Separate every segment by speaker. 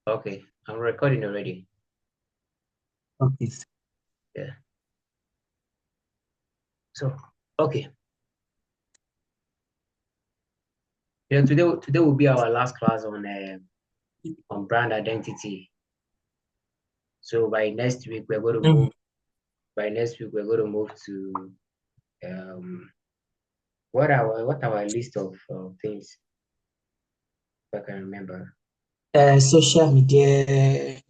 Speaker 1: Okay, I'm recording already.
Speaker 2: Okay.
Speaker 1: Yeah. So, okay. Yeah, today will be our last class on brand identity. So by next week we're going to
Speaker 2: Mm.
Speaker 1: move. By next week we're going to move to um what our list of things if I can remember.
Speaker 2: Social media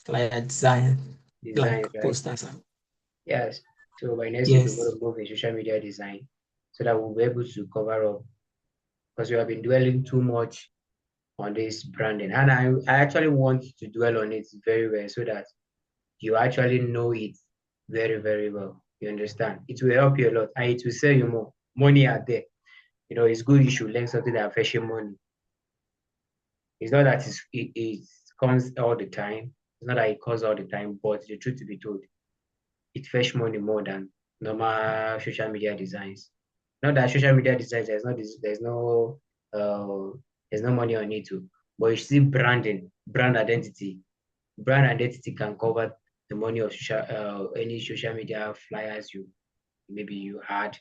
Speaker 2: flyer design,
Speaker 1: Designs,
Speaker 2: like
Speaker 1: right?
Speaker 2: posters.
Speaker 1: Yes. So by next week we're going
Speaker 2: Yes.
Speaker 1: to move in social media design so that we'll be able to cover up because we have been dwelling too much on this branding. And I actually want to dwell on it very well so that you actually know it very, very well. You understand? It will help you a lot and it will sell you more. Money are there. It's good you should learn something that fetch you money. It's not that it comes all the time. It's not that it comes all the time, but the truth to be told, it fetch money more than normal social media designs. Not that social media designs, uh, there's no money on it too. But you see branding, brand identity. Brand identity can cover the money of any social media flyers you had,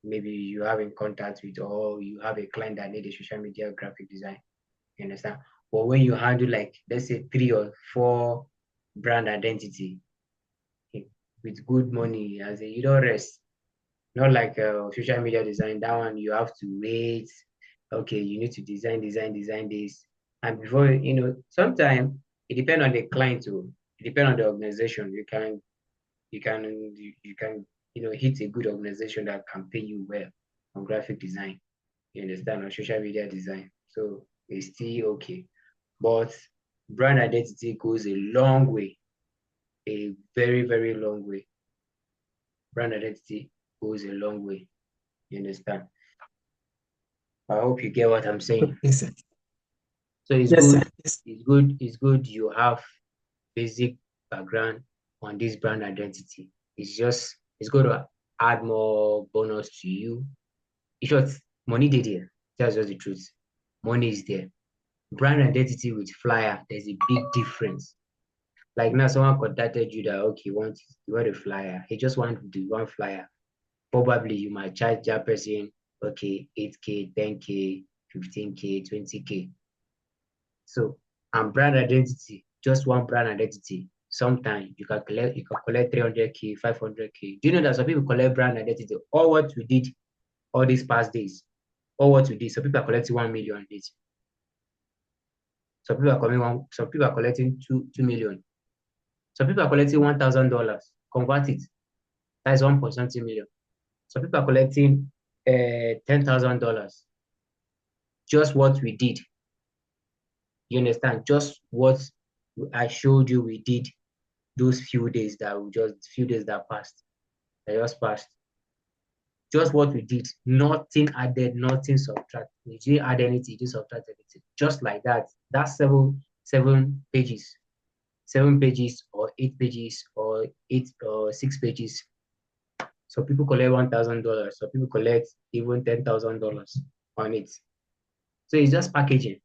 Speaker 1: maybe you have in contact with, or you have a client that need a social media graphic design. You understand? But when you handle like let's say 3 or 4 brand identity eh, with good money, as a you don't rest. Not like social media design. That one you have to wait. Okay, you need to design this, and before sometimes it depends on the client too. It depends on the organization. You can hit a good organization that can pay you well on graphic design. You understand, on social media design. So it's still okay, but brand identity goes a long way, a very very long way. Brand identity goes a long way. You understand? I hope you get what I'm saying.
Speaker 2: Okay, sir.
Speaker 1: So it's
Speaker 2: Yes, sir.
Speaker 1: good,
Speaker 2: Yes.
Speaker 1: it's good you have basic background on this brand identity. It's going to add more bonus to you. In short, money did there. That's just the truth. Money is there. Brand identity with flyer, there's a big difference. Like now, someone contacted you that okay, you want a flyer. He just want the one flyer. Probably you might charge that person okay 8K, 10K, 15K, 20K. So, and brand identity, just one brand identity. Sometimes you can collect 300K, 500K. Do you know that some people collect brand identity? All what we did all these past days, all what we did. Some people are collecting 1 million this. Some people are collecting 2 million. Some people are collecting $1,000. Convert it. That is 1 point something million. Some people are collecting $10,000. Just what we did. You understand? Just what I showed you we did those few days that just passed. Just what we did, nothing added, nothing subtract. We didn't add anything, didn't subtract anything. Just like that. That's seven pages, 7 pages or 8 pages or 6 pages. So people collect $1,000. So people collect even $10,000 on it. So it's just packaging.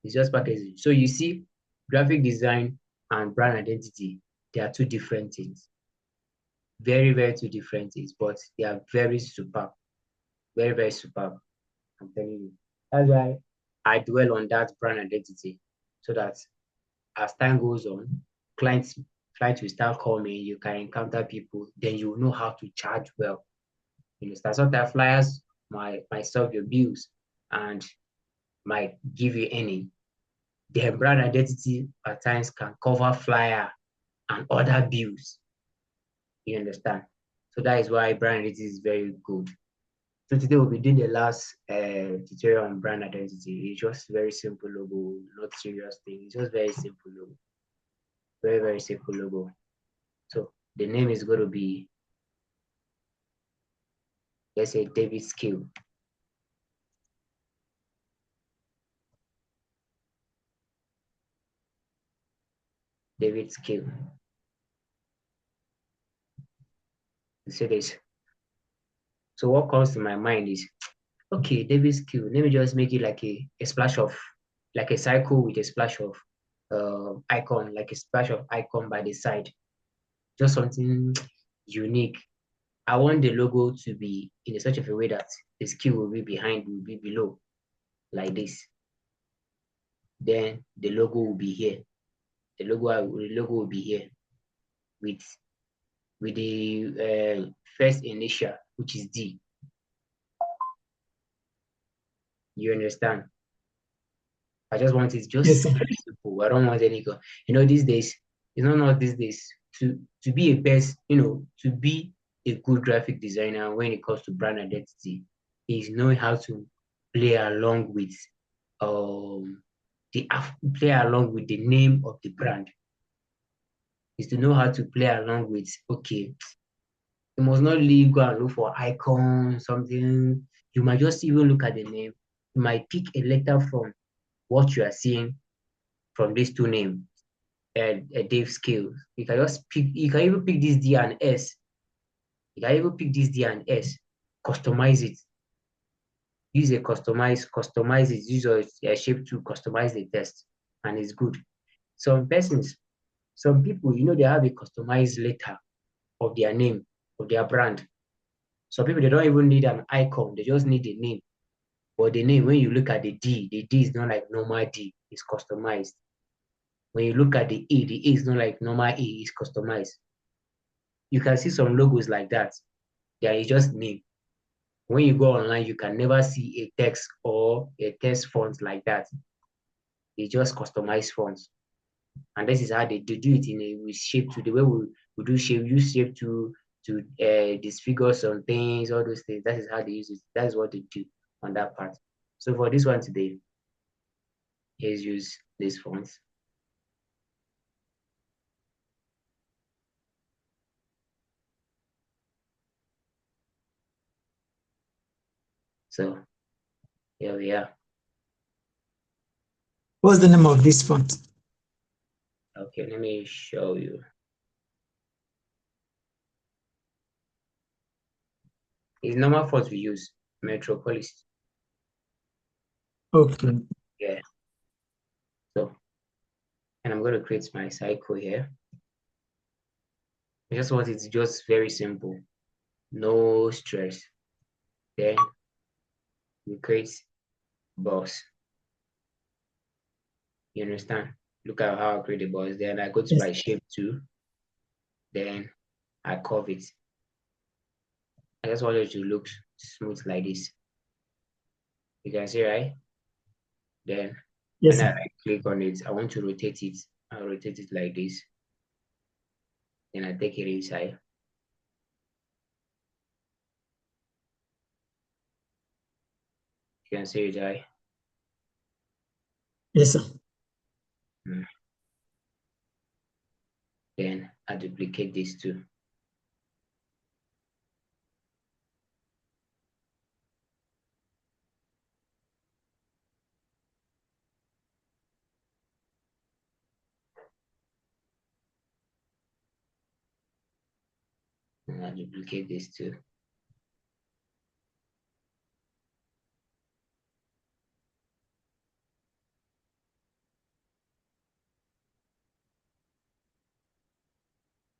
Speaker 1: It's just packaging. So you see, graphic design and brand identity, they are two different things. Very, very two different things, but they are very superb. Very, very superb. I'm telling you. That's why I dwell on that brand identity so that as time goes on, clients clients will start coming, you can encounter people, then you know how to charge well. You understand? Sometimes flyers might solve your bills and might give you any. Their brand identity at times can cover flyer and other bills. You understand? So that is why brand identity is very good. So today we'll be doing the last tutorial on brand identity. It's just very simple logo, not serious thing. It's just very simple logo. Very, very simple logo. So the name is going to be, let's say, David Skill. David Skill. You see this. So what comes to my mind is, okay, David Skill. Let me just make it like a splash of like a cycle with a splash of icon, like a splash of icon by the side. Just something unique. I want the logo to be in such of a way that the skill will be behind, will be below, like this. Then the logo will be here. The logo will be here with the first initial, which is D. You understand? I just want it
Speaker 2: Yes,
Speaker 1: just
Speaker 2: sir.
Speaker 1: very simple. I don't want any go. These days, not these days. To be a best, to be a good graphic designer when it comes to brand identity, is knowing how to play along with um play along with the name of the brand. Is to know how to play along with, okay, you must not leave, go and look for icon, something. You might just even look at the name. You might pick a letter from what you are seeing from these two names, Dave scale. You can even pick this D and S. You can even pick this D and S, customize it. Use a customize it, use a shape to customize the text, and it's good. Some persons, some people, they have a customized letter of their name, of their brand. Some people, they don't even need an icon, they just need a name. But the name, when you look at the D is not like normal D, it's customized. When you look at the A is not like normal A, it's customized. You can see some logos like that. There is just name. When you go online, you can never see a text or a text font like that. It's just customized fonts. And this is how they do it in a with shape to the way we do shape, use shape to disfigure some things, all those things. That is how they use it. That is what they do on that part. So for this one today, let's use these fonts. So here we are.
Speaker 2: What's the name of this font?
Speaker 1: Okay, let me show you. It's normal font we use, Metropolis.
Speaker 2: Okay.
Speaker 1: Yeah. So, and I'm going to create my cycle here. I just want it just very simple, no stress. Then we create box. You understand? Look at how I create the box. Then I go to
Speaker 2: Yes.
Speaker 1: my shape tool. Then I curve it. I just want it to look smooth like this. You can see, right? Then
Speaker 2: Yes,
Speaker 1: when I
Speaker 2: sir.
Speaker 1: right click on it, I want to rotate it. I'll rotate it like this. Then I take it inside. You can see it, right?
Speaker 2: Yes, sir.
Speaker 1: Mm. Then I duplicate this too. And I duplicate this too.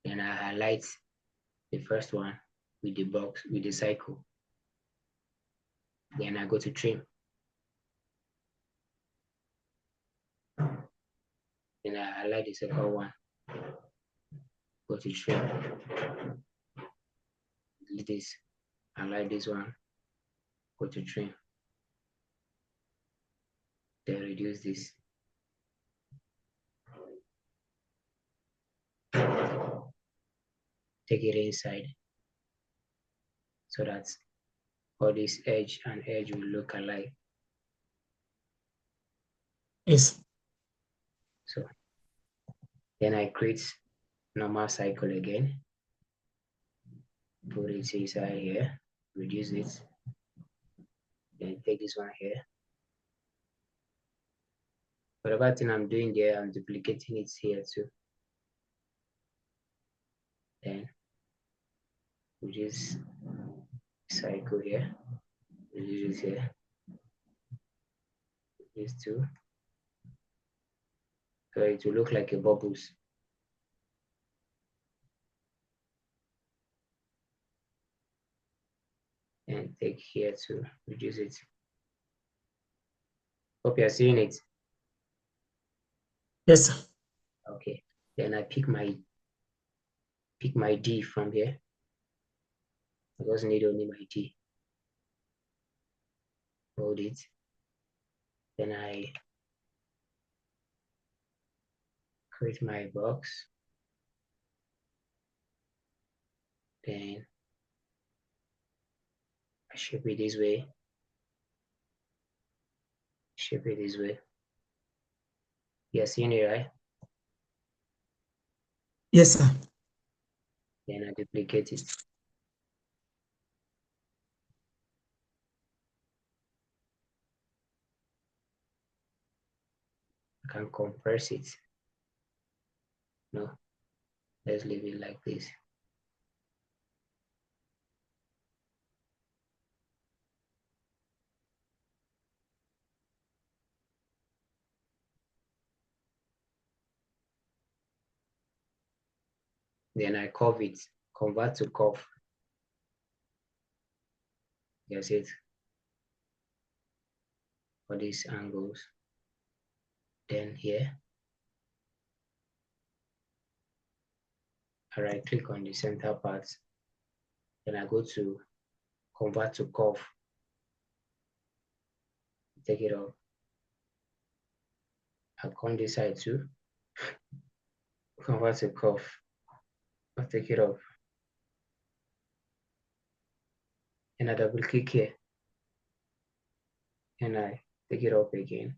Speaker 1: Then I highlight the first one with the box, with the cycle. Then I go to trim. Then I highlight the second one, go to trim. Delete this, highlight this one, go to trim. Then reduce this. Take it inside so that all this edge and edge will look alike.
Speaker 2: Yes.
Speaker 1: So then I create normal cycle again. Put it inside here, reduce it. Then take this one here. Whatever thing I'm doing there, I'm duplicating it here too. Then reduce cycle here, reduce it here. These two. So it will look like a bubbles. And take here to reduce it. Hope you're seeing it.
Speaker 2: Yes, sir.
Speaker 1: Okay. Then I pick my D from here. I just need only my D. Hold it. Then I create my box. Then I shape it this way. Shape it this way. You're seeing it, right?
Speaker 2: Yes, sir.
Speaker 1: Then I duplicate it. I can compress it. No, let's leave it like this. Then I curve it, convert to curve. That's it for these angles. Then here, I right click on the center part. Then I go to convert to curve. Take it off. I come this side too. Convert to curve. I'll take it off. And I double click here. And I take it up again.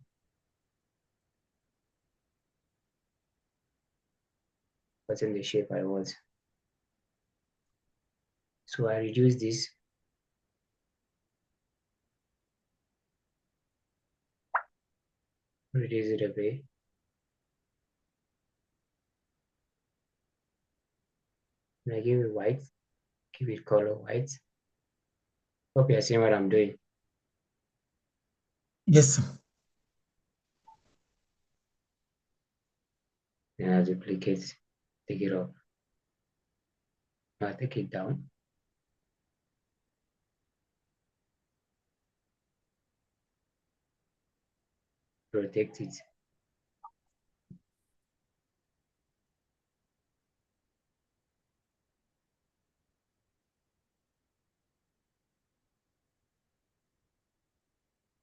Speaker 1: Put in the shape I want. So I reduce this. Reduce it a bit. And I give it white. Give it color white. Hope you're seeing what I'm doing.
Speaker 2: Yes, sir.
Speaker 1: Then I duplicate. Take it up. Now I take it down. Protect it.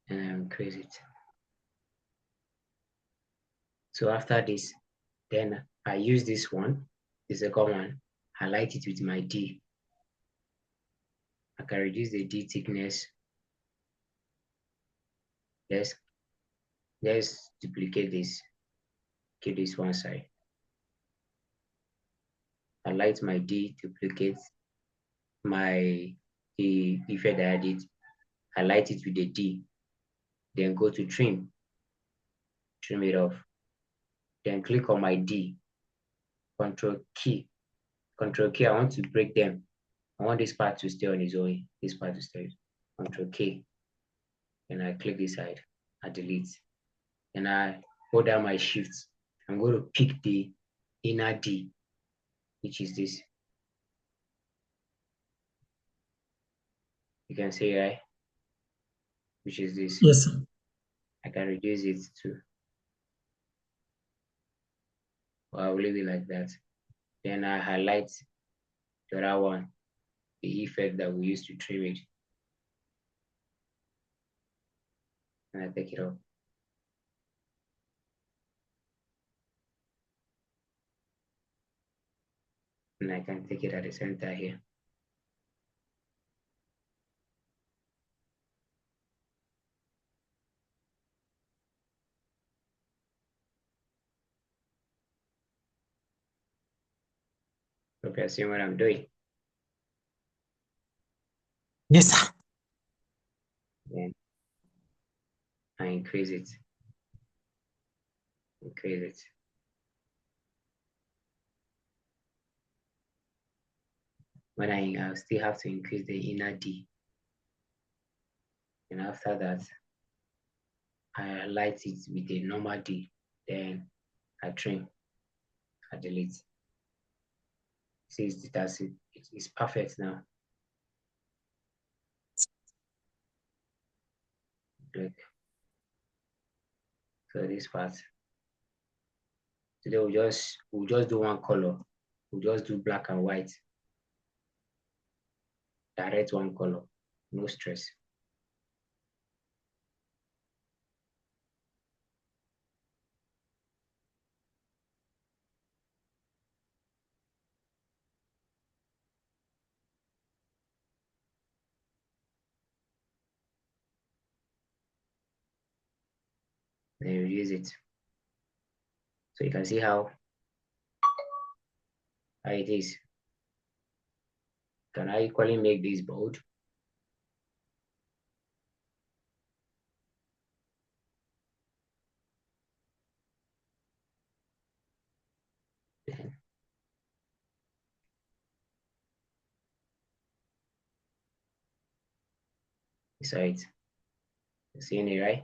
Speaker 1: And I increase it. So after this, then I use this one, the second one, highlight it with my D. I can reduce the D thickness. Let's duplicate this. Keep this one side. Highlight my D, duplicate the effect that I did, highlight it with the D, then go to trim it off. Then click on my D, control key, I want to break them. I want this part to stay on its own, this part to stay, control K. Then I click this side, I delete. And I hold down my shift. I'm going to pick the inner D, which is this. You can see, right? Which is this.
Speaker 2: Yes, sir.
Speaker 1: I can reduce it to, or I'll leave it like that. Then I highlight the other one, the effect that we used to trim it. And I take it off. And I can take it at the center here. Hope you're seeing what I'm doing.
Speaker 2: Yes, sir.
Speaker 1: Then I increase it. Increase it. When I still have to increase the inner D. And after that, I highlight it with a normal D. Then I trim, I delete. See, that's it. It's perfect now. Click. So this part. Today we'll just do one color. We'll just do black and white. Direct one color. No stress. Then you use it. So you can see how it is. Can I equally make this bold? So it's seeing it, right?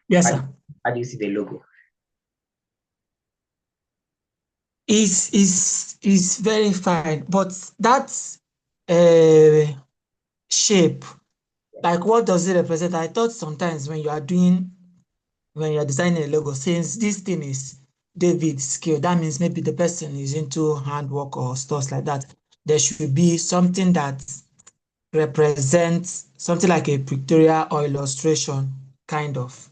Speaker 2: Yes,
Speaker 1: How,
Speaker 2: sir.
Speaker 1: how do you see the logo?
Speaker 2: Is very fine, but that uh, shape, like what does it represent? I thought sometimes when you are designing a logo, since this thing is David skill, that means maybe the person is into handwork or stuff like that. There should be something that represents something like a pictorial or illustration, kind of.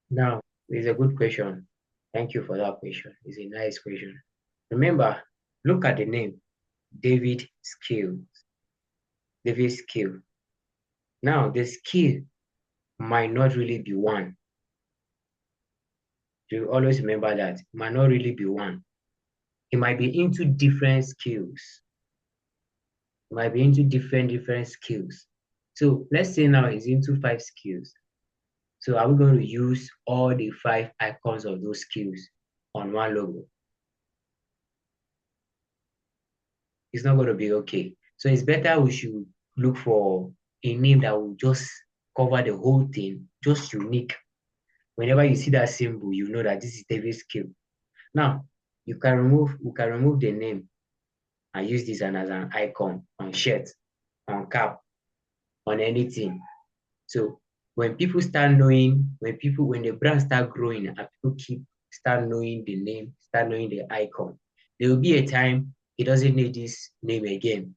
Speaker 1: Now, it's a good question. Thank you for that question. It's a nice question. Remember, look at the name, David Skill. David Skill. Now, the skill might not really be one. You always remember that. Might not really be one. It might be into different skills. It might be into different skills. So let's say now he's into 5 skills. So are we going to use all the 5 icons of those skills on one logo? It's not going to be okay. So it's better we should look for a name that will just cover the whole thing, just unique. Whenever you see that symbol, you know that this is David's skill. Now, we can remove the name and use this as an icon on shirt, on cap, on anything. So when people start knowing, when the brand start growing and people start knowing the name, start knowing the icon, there will be a time he doesn't need this name again.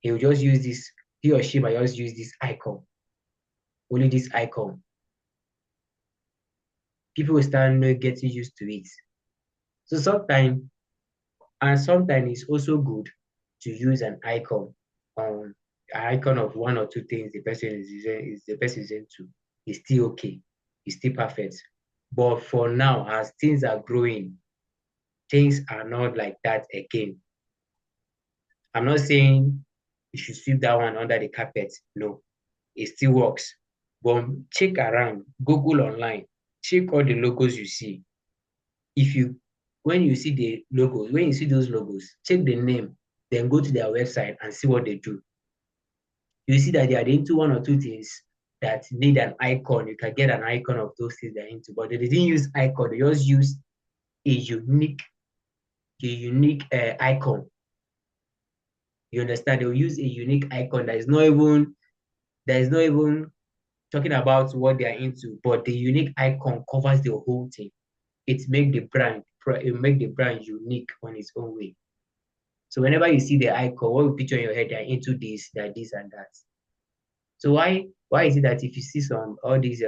Speaker 1: He will just use this, he or she might just use this icon, only this icon. People will start getting used to it. So sometimes it's also good to use an icon on an icon of one or two things the person is into. It's still okay. It's still perfect. But for now, as things are growing, things are not like that again. I'm not saying you should sweep that one under the carpet. No, it still works. But check around, Google online, check all the logos you see. When you see the logos, when you see those logos, check the name, then go to their website and see what they do. You see that they are into one or two things that need an icon. You can get an icon of those things they're into, but they didn't use icon. They just use a unique icon. You understand? They'll use a unique icon that is not even talking about what they are into, but the unique icon covers the whole thing. It make the brand unique on its own way. So whenever you see the icon, what will picture in your head, they're into this, they're this and that. So why is it that if you see all these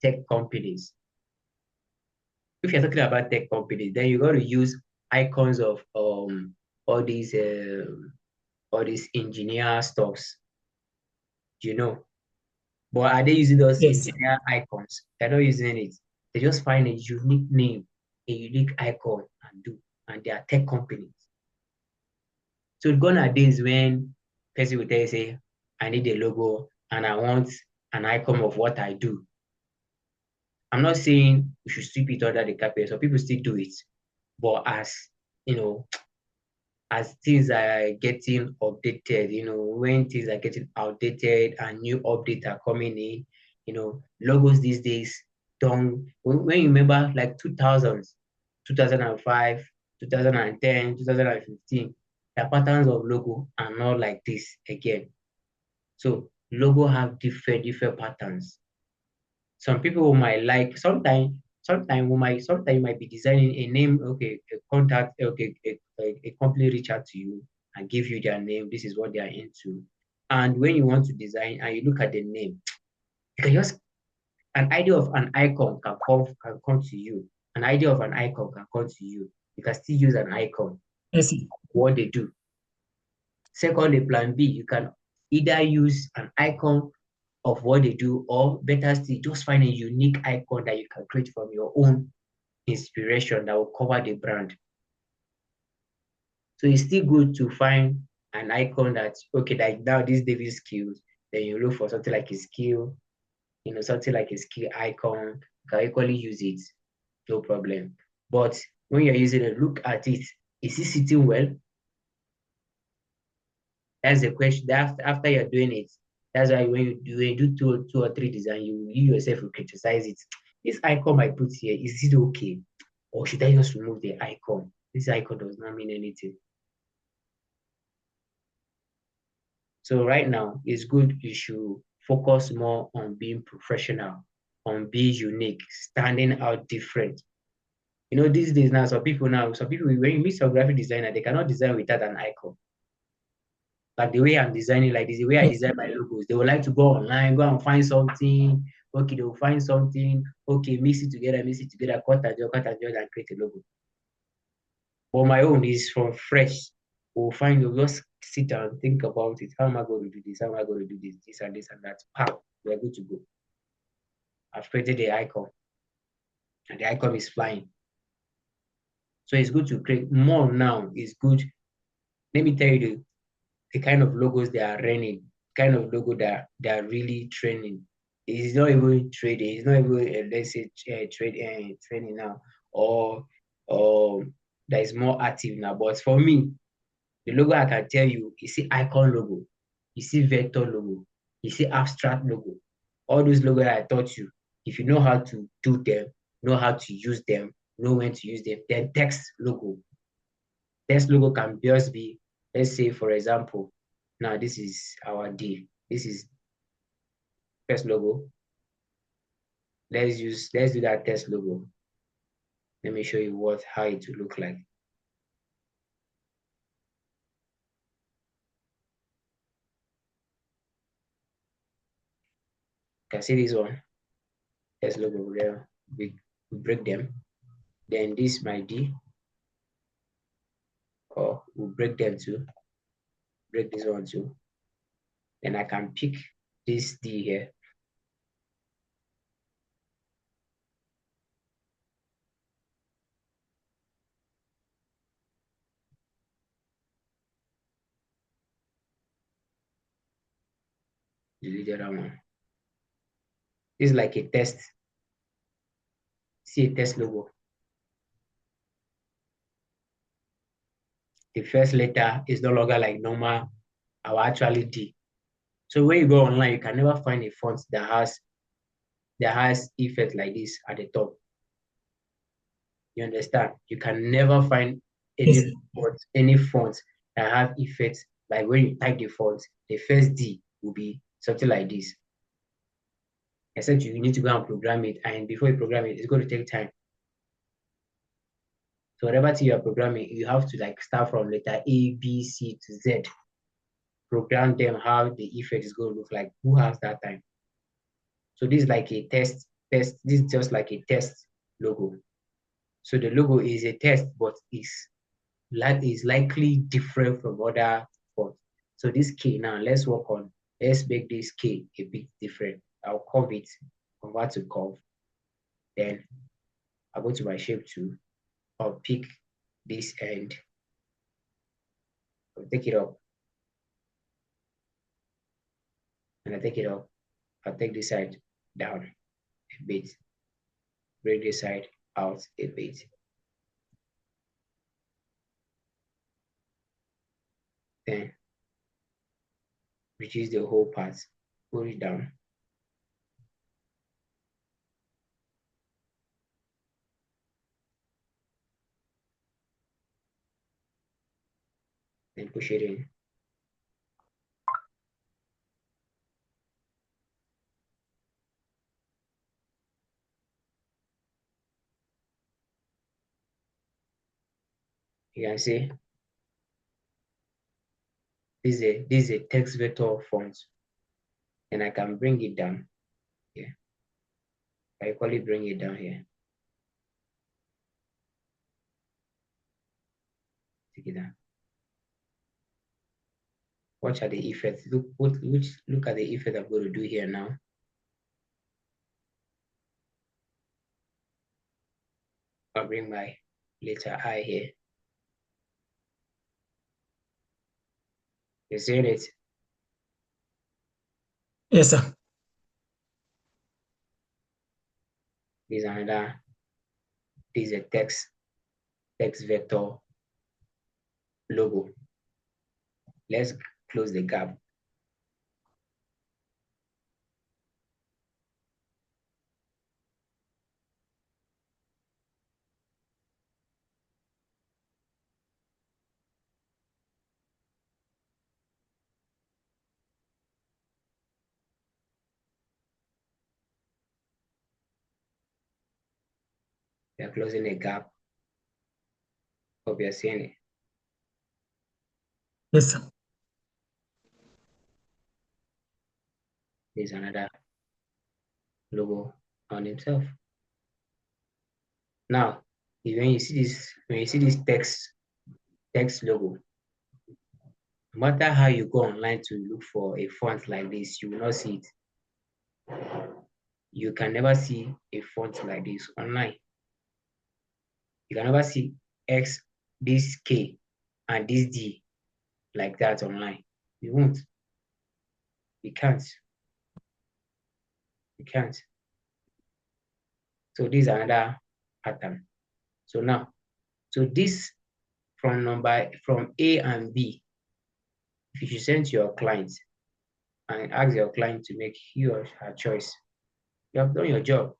Speaker 1: tech companies, if you're talking about tech companies, then you got to use icons of all these uh, all these engineer stuffs, you know. But are they using those
Speaker 2: Yes.
Speaker 1: engineer icons? They're not using it. They just find a unique name, a unique icon, and they are tech companies. So gone are days when person will tell you, say, I need a logo and I want an icon of what I do. I'm not saying we should sweep it under the carpet. So people still do it. But you know, as things are getting updated, when things are getting outdated and new updates are coming in, logos these days done when you remember like 2000s, 2005, 2010, 2015, the patterns of logo are not like this again. So logo have different patterns. Some people might like sometimes you might be designing a name, okay, a contact, okay, a company reach out to you and give you their name. This is what they are into. And when you want to design and you look at the name, you can just an idea of an icon can come to you. An idea of an icon can come to you. You can still use an icon,
Speaker 2: Yes.
Speaker 1: what they do. Secondly, plan B, you can either use an icon of what they do, or better still, just find a unique icon that you can create from your own inspiration that will cover the brand. So it's still good to find an icon that's okay, like now this David skills, then you look for something like a skill, something like a skill icon, you can equally use it, no problem. But when you're using it, look at it. Is it sitting well? That's the question. After you're doing it, that's why when you do two or three design, you yourself will criticize it. This icon I put here, is it okay? Or should I just remove the icon? This icon does not mean anything. So right now, it's good you should focus more on being professional, on being unique, standing out different. These days now, some people, when you meet some graphic designer, they cannot design without an icon. Like the way I'm designing, like this, the way I
Speaker 2: Yes.
Speaker 1: design my logos, they would like to go online, go and find something. Okay, they will find something. Okay, mix it together, cut and join, and create a logo. But my own is from fresh. We'll just sit down and think about it. How am I going to do this? How am I going to do this and this and that? Pow, we're good to go. I've created the icon, and the icon is flying. So it's good to create more now. It's good. Let me tell you the kind of logos they are running, kind of logo that they are really training. It's not even trading. It's not even let's say training now, or that is more active now. But for me, the logo I can tell you, you see icon logo, you see vector logo, you see abstract logo. All those logos I taught you, if you know how to do them, know how to use them, know when to use them, then text logo. Text logo can just be, let's say, for example, now this is our D. This is text logo. Let's do that text logo. Let me show you how it will look like. You can see this one, text logo there. We break them. Then this my D, or we'll break them too. Break this one too. Then I can pick this D here. Delete the other one. This is like a test. See a test logo. The first letter is no longer like normal, our actually D. So when you go online, you can never find a font that has effect like this at the top. You understand? You can never find
Speaker 2: Yes.
Speaker 1: any font that have effects. Like when you type the font, the first D will be something like this. Except you need to go and program it, and before you program it, it's going to take time. So whatever thing you are programming, you have to like start from letter A, B, C to Z. Program them how the effect is going to look like. Who has that time? So this is like a test. This is just like a test logo. So the logo is a test, but is likely different from other fonts. So this K now, let's make this K a bit different. I'll convert to curve. Then I'll go to my shape tool. I'll pick this end. I'll take it up. And I take it up. I'll take this side down a bit. Bring this side out a bit. Then reduce the whole part. Pull it down. and push it in. You can see this is a text vector font, and I can bring it down here. I equally bring it down here. Take it down. Watch at the effect. Look at the effect I'm going to do here now. I'll bring my letter I here. You see it?
Speaker 2: Yes, sir.
Speaker 1: This is a text vector logo. Let's close the gap. We are closing the gap. Hope you're seeing it.
Speaker 2: Yes, sir.
Speaker 1: There's another logo on himself. Now, when you see this text logo, no matter how you go online to look for a font like this, you will not see it. You can never see a font like this online. You can never see X, this K, and this D like that online. You won't. You can't. You can't. So this is another pattern. So now, so this from A and B, if you should send to your client and ask your client to make he or her choice, you have done your job.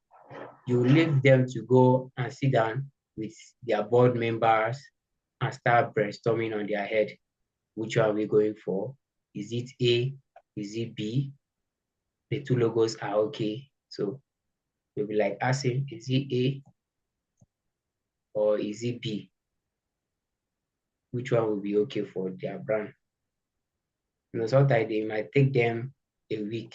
Speaker 1: You leave them to go and sit down with their board members and start brainstorming on their head. Which one are we going for? Is it A? Is it B? The two logos are okay. So you'll be like asking, is it A or is it B? Which one will be okay for their brand? Sometimes they might take them a week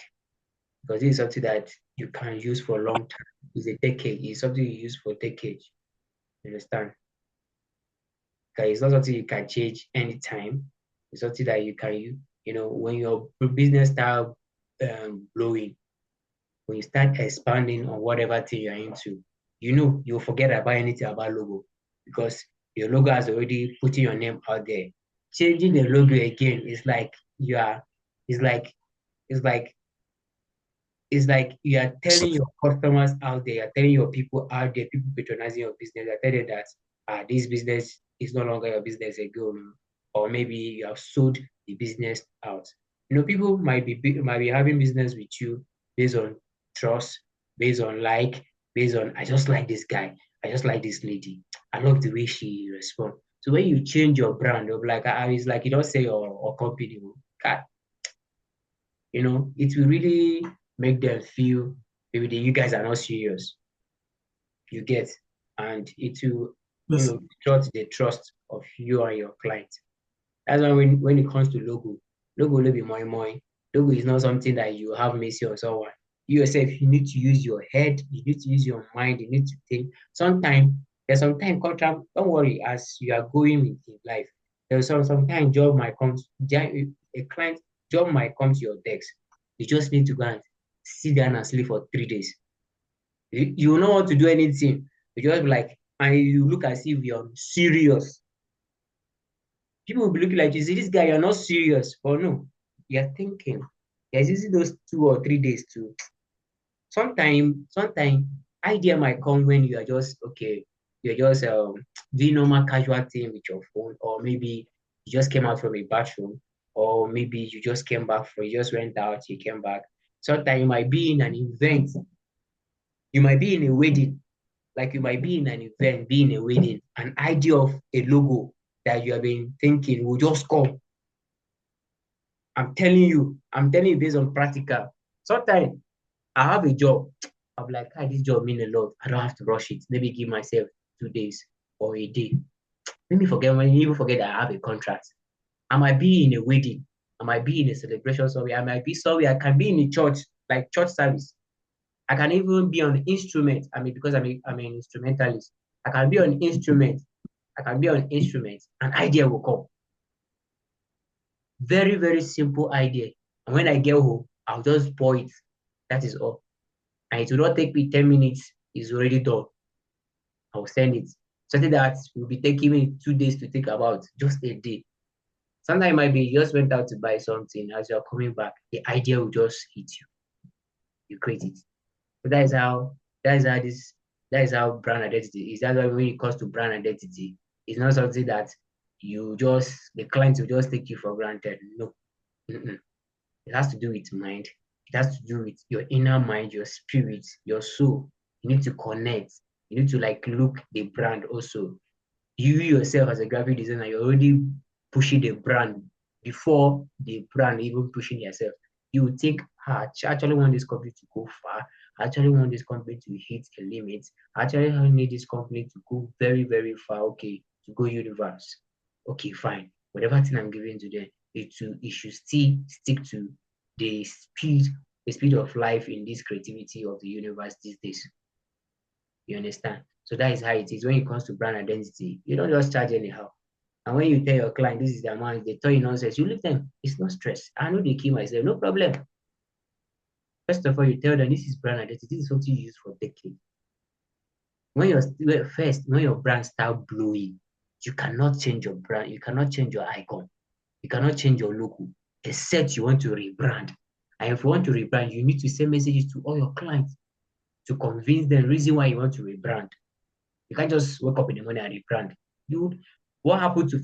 Speaker 1: because this is something that you can use for a long time. It's a decade. It's something you use for decades. You understand? Because it's not something you can change anytime. It's something that you can use. When your business start blowing, when you start expanding on whatever thing you're into, you'll forget about anything about logo because your logo has already putting your name out there. Changing the logo again is like it's like it's like it's like you are telling your customers out there, you're telling your people out there, people patronizing your business, you're telling that this business is no longer your business again, or maybe you have sold the business out. People might be having business with you based on trust, based on based on I just like this guy, I just like this lady, I love the way she responds. So when you change your brand, you'll be like, it's like you don't say your company, God, it will really make them feel maybe that you guys are not serious. You get, and it will,
Speaker 2: Yes.
Speaker 1: trust the trust of you and your client. That's why when it comes to logo will be more. Logo is not something that you have messy on someone. You yourself, you need to use your head, you need to use your mind, you need to think. There's sometimes contract, don't worry, as you are going in life, there's sometimes a client job might come to your desk. You just need to go and sit down and sleep for 3 days. You will not want to do anything. You just be like, and you look as if you're serious. People will be looking like, you see, this guy, you're not serious. But no, you're thinking. You're using those 2 or 3 days to sometimes idea might come when you are just okay, you're just doing normal casual thing with your phone, or maybe you just came out from a bathroom, or maybe you just went out, you came back. Sometimes you might be in an event, you might be in a wedding, like you might be in an event, be in a wedding, an idea of a logo that you have been thinking will just come. I'm telling you based on practical. Sometimes I have a job. I'm like, this job mean a lot. I don't have to rush it. Maybe give myself 2 days or a day. Let me forget when you even forget that I have a contract. I might be in a wedding. I might be in a celebration somewhere. I might be somewhere. I can be in a church, like church service. I can even be on instrument. I mean, because I'm an instrumentalist. I can be on instrument. I can be on instrument. An idea will come. Very, very simple idea. And when I get home, I'll just pour it. That is all. And it will not take me 10 minutes. It's already done. I'll send it. Something that will be taking me 2 days to think about, just a day. Sometimes it might be you just went out to buy something. As you're coming back, the idea will just hit you. You create it. So that is how brand identity is. That's why when it comes to brand identity, it's not something that the client will just take you for granted. No. Mm-mm. It has to do with mind. It has to do with your inner mind, your spirit, your soul. You need to connect. You need to like look the brand also. You yourself as a graphic designer, you're already pushing the brand before the brand even pushing yourself. You would think, I actually want this company to go far. I actually want this company to hit a limit. I actually need this company to go very, very far. Okay, to go universe. Okay, fine. Whatever thing I'm giving to them, it should still stick to the speed of life in this creativity of the universe these days. You understand? So that is how it is when it comes to brand identity. You don't just charge anyhow. And when you tell your client this is the amount, they tell you nonsense, you leave them. It's no stress. I know they kill myself, no problem. First of all, you tell them this is brand identity. This is something you use for decades. When your brand start blowing, you cannot change your brand. You cannot change your icon. You cannot change your logo, except you want to rebrand. And if you want to rebrand, you need to send messages to all your clients to convince them the reason why you want to rebrand. You can't just wake up in the morning and rebrand. Dude, what happened to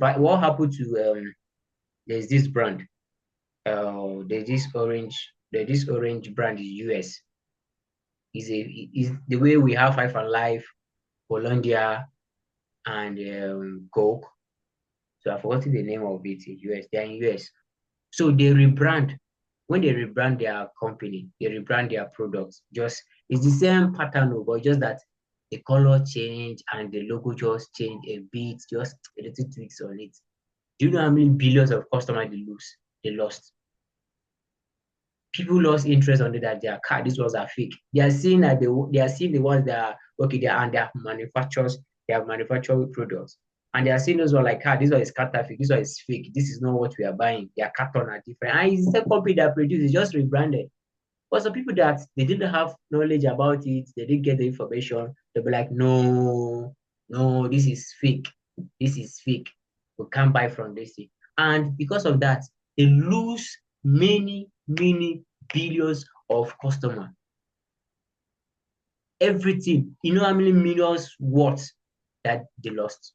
Speaker 1: there's this brand. There's this orange brand in US. Is the way we have Five Alive, Hollandia, and Coke. So I've forgotten the name of it in US. They're in US. So they rebrand. When they rebrand their company, they rebrand their products. Just it's the same pattern, but just that the color change and the logo just change a bit, just a little tweaks on it. Do you know how many billions of customers they lost? People lost interest on it that their car, these ones are fake. They are seeing that they are seeing the ones that are okay, they have manufacturers, they have manufactured products. And they are seeing those one like, this one is counterfeit, this one is fake, this is not what we are buying. Their carton are different. And it's the company that produces, just rebranded. But some people that they didn't have knowledge about it, they didn't get the information, they'll be like, no, no, this is fake. This is fake. We can't buy from this thing. And because of that, they lose many, many billions of customers. Everything. You know how many millions worth that they lost?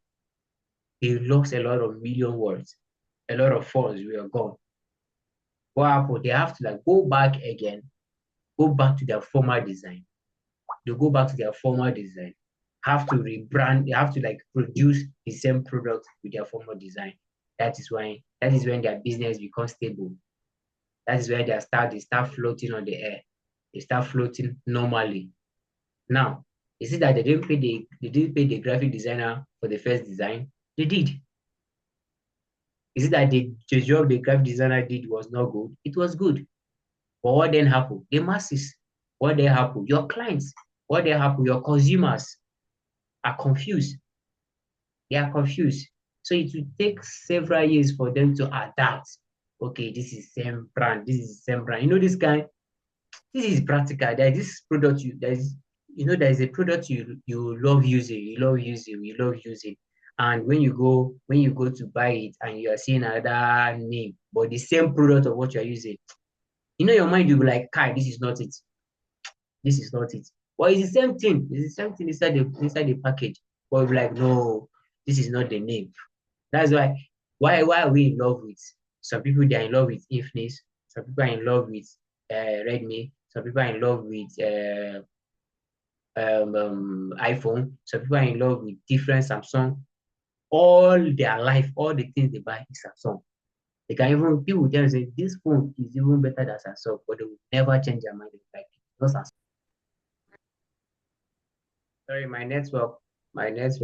Speaker 1: They lost a lot of million words. A lot of funds were gone. What happened? They have to like go back again, go back to their former design. They go back to their former design, have to rebrand, they have to like produce the same product with their former design. That is when their business becomes stable. That is where they start floating on the air. They start floating normally. Now, is it that they didn't pay the graphic designer for the first design? They did. Is it that the job the graphic designer did was not good? It was good. But what then happened? The masses. What then happened? Your clients. What then happened? Your consumers are confused. They are confused. So it will take several years for them to adapt. Okay, this is same brand. This is same brand. You know this guy. This is practical. There is this product there is a product you love using. You love using. You love using. And when you go to buy it and you are seeing another name, but the same product of what you are using, you know your mind will be like, Kai, this is not it. This is not it. But it's the same thing. It's the same thing inside the package. But we're like, no, this is not the name. That's why are we in love with some people? They are in love with Infinix. Some people are in love with Redmi. Some people are in love with iPhone. Some people are in love with different Samsung. all their life, all the things they buy is Samsung. They can even people will tell you say this phone is even better than Samsung, but they will never change their mind. Like no Samsung. Sorry, my network just